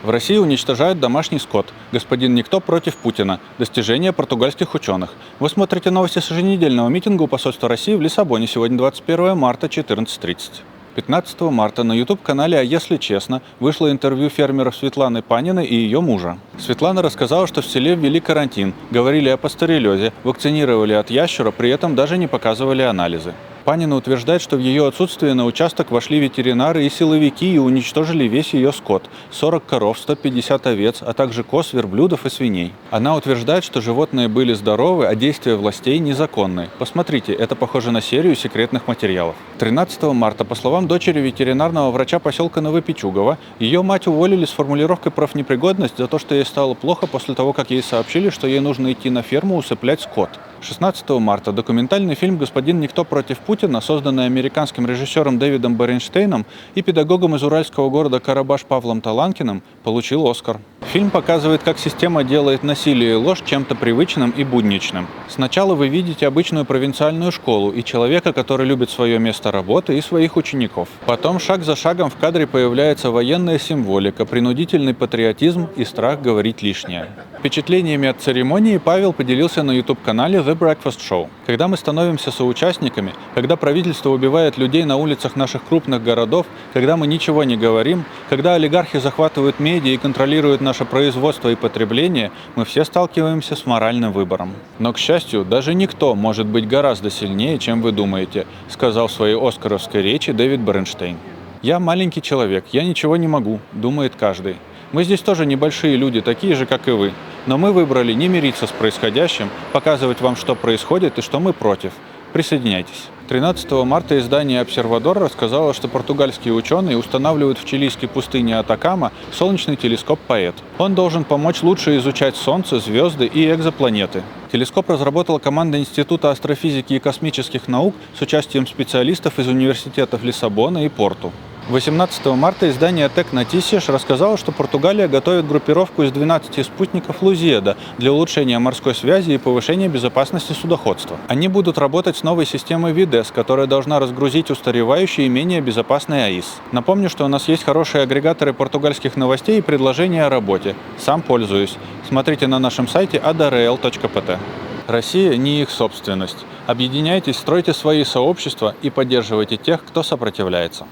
В России уничтожают домашний скот. Господин Никто против Путина. Достижения португальских ученых. Вы смотрите новости с еженедельного митинга у посольства России в Лиссабоне. Сегодня 21 марта, 14:30. 15 марта на YouTube-канале «А если честно» вышло интервью фермеров Светланы Паниной и ее мужа. Светлана рассказала, что в селе ввели карантин, говорили о пастереллезе, вакцинировали от ящера, при этом даже не показывали анализы. Панина утверждает, что в ее отсутствие на участок вошли ветеринары и силовики и уничтожили весь ее скот – 40 коров, 150 овец, а также коз, верблюдов и свиней. Она утверждает, что животные были здоровы, а действия властей незаконны. Посмотрите, это похоже на серию секретных материалов. 13 марта, по словам дочери ветеринарного врача поселка Новопичугово, ее мать уволили с формулировкой «профнепригодность» за то, что ей стало плохо после того, как ей сообщили, что ей нужно идти на ферму усыплять скот. 16 марта документальный фильм «Господин Никто против Путина», созданный американским режиссером Дэвидом Бернштейном и педагогом из уральского города Карабаш Павлом Таланкиным, получил «Оскар». Фильм показывает, как система делает насилие и ложь чем-то привычным и будничным. Сначала вы видите обычную провинциальную школу и человека, который любит свое место работы и своих учеников. Потом шаг за шагом в кадре появляется военная символика, принудительный патриотизм и страх говорить лишнее. Впечатлениями от церемонии Павел поделился на YouTube-канале The Breakfast Show. Когда мы становимся соучастниками, когда правительство убивает людей на улицах наших крупных городов, когда мы ничего не говорим, когда олигархи захватывают медиа и контролируют наше производство и потребление, мы все сталкиваемся с моральным выбором. Но, к счастью, даже никто может быть гораздо сильнее, чем вы думаете, сказал в своей оскаровской речи Дэвид Бернштейн. «Я маленький человек, я ничего не могу», думает каждый. Мы здесь тоже небольшие люди, такие же, как и вы. Но мы выбрали не мириться с происходящим, показывать вам, что происходит и что мы против. Присоединяйтесь. 13 марта издание «Обсервадор» рассказало, что португальские ученые устанавливают в чилийской пустыне Атакама солнечный телескоп «Поэт». Он должен помочь лучше изучать Солнце, звезды и экзопланеты. Телескоп разработала команда Института астрофизики и космических наук с участием специалистов из университетов Лиссабона и Порту. 18 марта издание Tec Noticias рассказало, что Португалия готовит группировку из 12 спутников Лузиеда для улучшения морской связи и повышения безопасности судоходства. Они будут работать с новой системой ВИДЕС, которая должна разгрузить устаревающий и менее безопасный АИС. Напомню, что у нас есть хорошие агрегаторы португальских новостей и предложения о работе. Сам пользуюсь. Смотрите на нашем сайте adarel.pt. Россия не их собственность. Объединяйтесь, стройте свои сообщества и поддерживайте тех, кто сопротивляется.